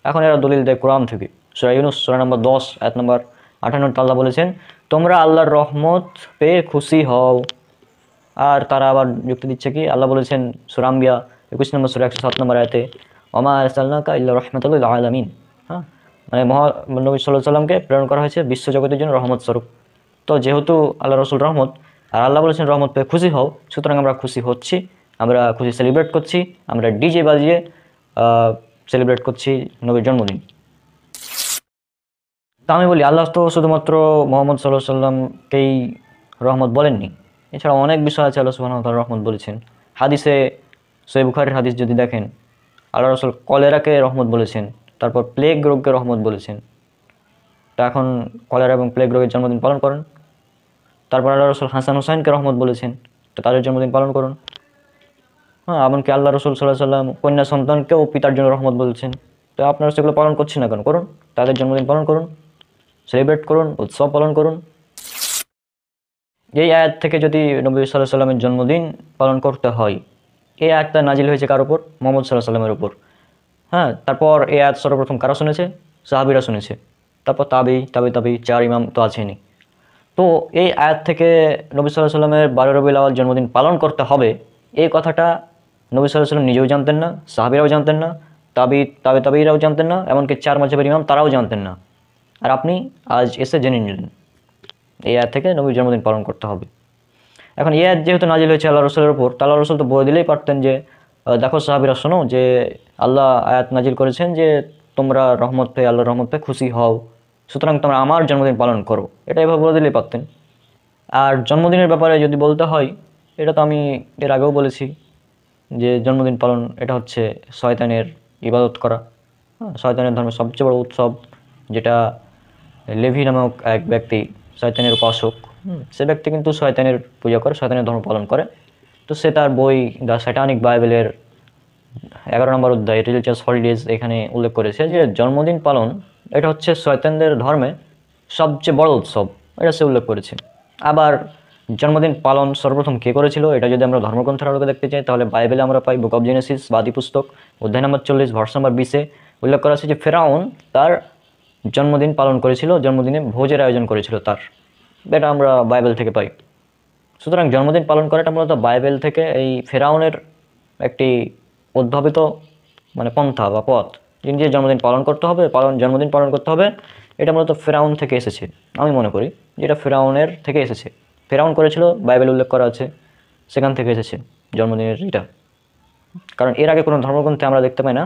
এখন এরা দলিল দেয় কোরআন থেকে। সূরা ইউনূস সূরা নম্বর 10 আয়াত নম্বর 58 আল্লাহ বলেছেন, তোমরা আল্লাহর রহমত পেয়ে খুশি হও। আর তারা আবার যুক্তি দিচ্ছে কি, আল্লাহ বলেছেন সূরা আম্বিয়া 21 নম্বর সূরা 107 নম্বর আয়াতে, ওমা আরসালনাকা ইল্লা রাহমাতাল লিল আলামিন। হ্যাঁ, মানে নবী সাল্লাল্লাহু আলাইহি সাল্লামকে প্রেরণ করা হয়েছে বিশ্বজগতের জন্য রহমত স্বরূপ। তো যেহেতু আল্লাহ রসুল রহমত, আর আল্লাহ বলেছেন রহমত পেয়ে খুশি হও, সুতরাং আমরা খুশি হচ্ছি, আমরা খুশি সেলিব্রেট করছি, আমরা ডিজে বাজিয়ে সেলিব্রেট করছি নবীর জন্মদিন। তা আমি বলি, আল্লাহ তো শুধুমাত্র মোহাম্মদ সাল্লাল্লাহু আলাইহি সাল্লামকেই রহমত বলেননি, এছাড়া অনেক বিষয় আছে আল্লাহ সুবহানাহু ওয়া তাআলা রহমত বলেছেন। হাদিসে সহিহ বুখারীর হাদিস যদি দেখেন, আল্লাহ রসুল কলেরাকে রহমত বলেছেন, তারপর প্লেগ রোগকে রহমত বলেছেন। তা এখন কলেরা এবং প্লেগ রোগের জন্মদিন পালন করেন। তারপর আল্লাহ রসুল হাসান হুসাইনকে রহমত বলেছেন, তো তাদের জন্মদিন পালন করুন। হ্যাঁ, এমনকি আল্লাহ রসুল সাল্লাল্লাহু আলাইহি সাল্লাম কন্যা সন্তানকেও পিতার জন্য রহমত বলেছেন। তো আপনারা সেগুলো পালন করছেন না কেন? করুন, তাদের জন্মদিন পালন করুন, সেলিব্রেট করুন, উৎসব পালন করুন। এই আয়াত থেকে যদি নবী সাল্লাল্লাহু আলাইহি সাল্লামের জন্মদিন পালন করতে হয়, এই আয়াতটা নাজিল হয়েছে কার উপর? মুহাম্মদ সাল্লাল্লাহু আলাইহি সাল্লামের উপর। হ্যাঁ, তারপর এই আয়াত সর্বপ্রথম কারা শুনেছে? সাহাবীরা শুনেছে। তারপর তাবি 4 ইমাম তো আছেনই। তো এই আয়াত থেকে নবী সাল্লাল্লাহু আলাইহি সাল্লামের 12 রবিউল আউয়াল জন্মদিন পালন করতে হবে, এই কথাটা নবী সাল্লাল্লাহু আলাইহি সাল্লাম নিজেও জানতেন না, সাহাবীরাও জানতেন না, তাবিরাও জানতেন না, এমনকি 4 মাযহাবের ইমাম তারাও জানতেন না। আর আপনি আজ এসে জেনে নিলেন এই আয়াত থেকে নবীর জন্মদিন পালন করতে হবে। এখন এই আয়াত যেহেতু নাজিল হয়েছে আল্লাহ রসুলের উপর, তা আল্লাহ রসুল তো বলে দিলেই পারতেন যে দেখো সাহাবীরা শোনো, যে আল্লাহ আয়াত নাজিল করেছেন যে তোমরা রহমত পেয়ে, আল্লাহর রহমত পেয়ে খুশি হও, সুতরাং তোমরা আমার জন্মদিন পালন করো, এটা এভাবে বলে দিলেই পারতেন। আর জন্মদিনের ব্যাপারে যদি বলতে হয়, এটা তো আমি এর আগেও বলেছি যে জন্মদিন পালন এটা হচ্ছে শয়তানের ইবাদত করা। শয়তানের ধর্মের সবচেয়ে বড় উৎসব, যেটা লেভি নামক এক ব্যক্তি, শয়তানের উপাসক, সে ব্যক্তি কিন্তু শয়তানের পূজা করে, শয়তানের ধর্ম পালন করে। তো সে তার বই দ্য স্যাটানিক বাইবেলের 11 নম্বর অধ্যায় রিলিজিয়াস হলিডেজ এখানে উল্লেখ করেছে যে জন্মদিন পালন এটা হচ্ছে শয়তানদের ধর্মে সবচেয়ে বড় উৎসব, এটা সে উল্লেখ করেছে। আবার জন্মদিন পালন সর্বপ্রথম কে করেছিল, এটা যদি আমরা ধর্মগ্রন্থের আলোকে দেখতে চাই, তাহলে বাইবেলে আমরা পাই বুক অব জেনেসিস বা আদি পুস্তক অধ্যায় নম্বর 40 ভার্স নম্বর 20-এ উল্লেখ করা আছে যে ফেরাউন তার জন্মদিন পালন করেছিল, জন্মদিনে ভোজের আয়োজন করেছিল তার। এটা আমরা বাইবেল থেকে পাই। সুতরাং জন্মদিন পালন করাটা মূলত বাইবেল থেকে এই ফেরাউনের একটি উদ্ভাবিত মানে পন্থা বা পথ, যিনি যে জন্মদিন পালন করতে হবে, জন্মদিন পালন করতে হবে, এটা মূলত ফেরাউন থেকে এসেছে। আমি মনে করি যেটা ফেরাউনের থেকে এসেছে, ফেরাউন করেছিল, বাইবেল উল্লেখ করা আছে, সেখান থেকে এসেছে জন্মদিনের এটা। কারণ এর আগে কোনো ধর্মগ্রন্থে আমরা দেখতে পাই না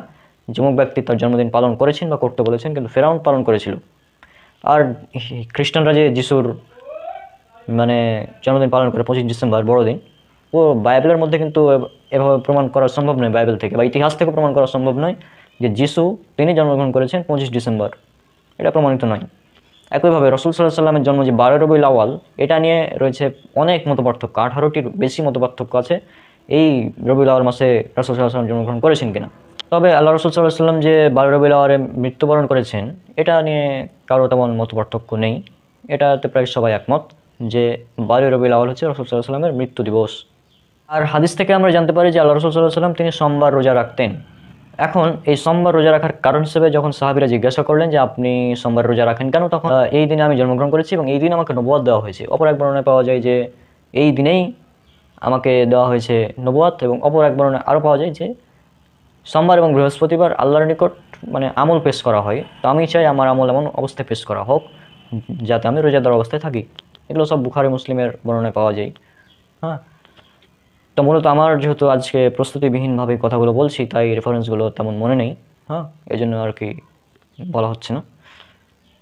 যুবক ব্যক্তি তার জন্মদিন পালন করেছেন বা করতে বলেছেন, কিন্তু ফেরাউন পালন করেছিল। আর খ্রিস্টানরা যে যিশুর মানে জন্মদিন পালন করে 25 ডিসেম্বর বড়দিন, ও বাইবেলের মধ্যে কিন্তু এভাবে প্রমাণ করা সম্ভব নয়, বাইবেল থেকে বা ইতিহাস থেকে প্রমাণ করা সম্ভব নয় যে যিশু তিনি জন্মগ্রহণ করেছেন 25 ডিসেম্বর, এটা প্রমাণিত নয়। একইভাবে রসুল সাল্লাল্লাহু আলাইহি সাল্লামের জন্ম যে 12 রবিউল আউয়াল, এটা নিয়ে রয়েছে অনেক মতপার্থক্য, 18টির বেশি মতপার্থক্য আছে এই রবিউল আউয়াল মাসে রসুল সাল্লাল্লাহু আলাইহি সাল্লাম জন্মগ্রহণ করেছেন কিনা। তবে আল্লাহ রসুল সাল্লাল্লাহু আলাইহি সাল্লাম যে 12 রবিউল আউয়ালে মৃত্যুবরণ করেছেন, এটা নিয়ে কারো তেমন মতপার্থক্য নেই, এটাতে প্রায় সবাই একমত যে 12 রবিউল আউয়াল হচ্ছে রসুল সাল্লাল্লাহু আলাইহি সাল্লামের মৃত্যু দিবস। আর হাদিস থেকে আমরা জানতে পারি যে আল্লাহ রসুল সাল্লাল্লাহু আলাইহি সাল্লাম তিনি সোমবার রোজা রাখতেন। এখন এই সোমবার রোজা রাখার কারণ হিসেবে যখন সাহাবীরা জিজ্ঞাসা করলেন যে আপনি সোমবার রোজা রাখেন কেন, তখন এই দিনে আমি জন্মগ্রহণ করেছি এবং এই দিন আমাকে নবুয়ত দেওয়া হয়েছে। অপর এক বর্ণনায় পাওয়া যায় যে এই দিনেই আমাকে দেওয়া হয়েছে নবুয়ত, এবং অপর এক বর্ণনায় আরও পাওয়া যায় যে সোমবার এবং বৃহস্পতিবার আল্লাহর নিকট মানে আমল পেশ করা হয়। তো আমি চাই আমার আমল এমন অবস্থায় পেশ করা হোক যাতে আমি রোজাদার অবস্থায় থাকি। এগুলো সব বুখারী মুসলিমের বর্ণনায় পাওয়া যায়। হ্যাঁ, তো মূলত আমার যেহেতু আজকে প্রস্তুতিবিহীনভাবে কথাগুলো বলছি, তাই রেফারেন্সগুলো তেমন মনে নেই। হ্যাঁ, এই জন্য আর কি বলা হচ্ছে না।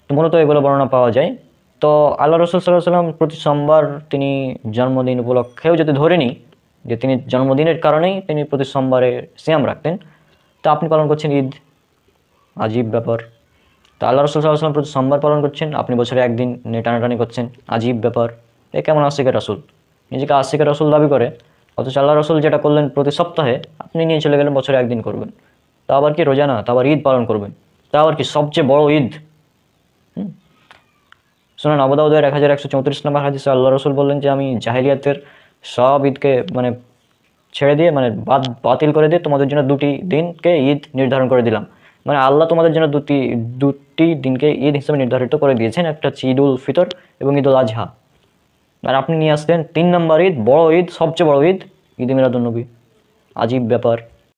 তো মূলত এগুলো বর্ণনা পাওয়া যায়। তো আল্লাহ রসুল সাল্লাল্লাহু আলাইহি সাল্লাম প্রতি সোমবার তিনি জন্মদিন উপলক্ষেও যদি ধরে নিই যে তিনি জন্মদিনের কারণেই তিনি প্রতি সোমবারে সিয়াম রাখতেন, তো আপনি পালন করছেন ঈদ, আজীব ব্যাপার। তো আল্লাহ রসুল সাল্লাল্লাহু আলাইহি সাল্লাম প্রতি সোমবার পালন করছেন, আপনি বছরে একদিন টানাটানি করছেন, আজীব ব্যাপার। এ কেমন আশিকের রাসূল, নিজেকে আশিকের রাসূল দাবি করে, অথচ আল্লাহ রসুল যেটা করলেন প্রতি সপ্তাহে আপনি নিয়ে চলে গেলেন বছরে একদিন করবেন। তা আবার কি রোজা না, তা আবার ঈদ পালন করবেন, তা আবার কি সবচেয়ে বড় ঈদ। সুনান আবু দাউদের 1134 নম্বর হাদিসে আল্লাহ রসুল বললেন যে আমি জাহিলিয়াতের সব ঈদকে মানে ছেড়ে দিয়ে মানে বাতিল করে দিয়ে তোমাদের জন্য 2টি দিনকে ঈদ নির্ধারণ করে দিলাম, মানে আল্লাহ তোমাদের জন্য দুটি দিনকে ঈদ হিসেবে নির্ধারিত করে দিয়েছেন, একটা হচ্ছে ঈদ উল ফিতর এবং ঈদ উল আজহা। আর আপনি নিয়ে আসলেন 3 নম্বর ঈদ, বড় ঈদ, সবচেয়ে বড় ঈদ, ঈদে মিলাদুন্নবী। আজীব ব্যাপার।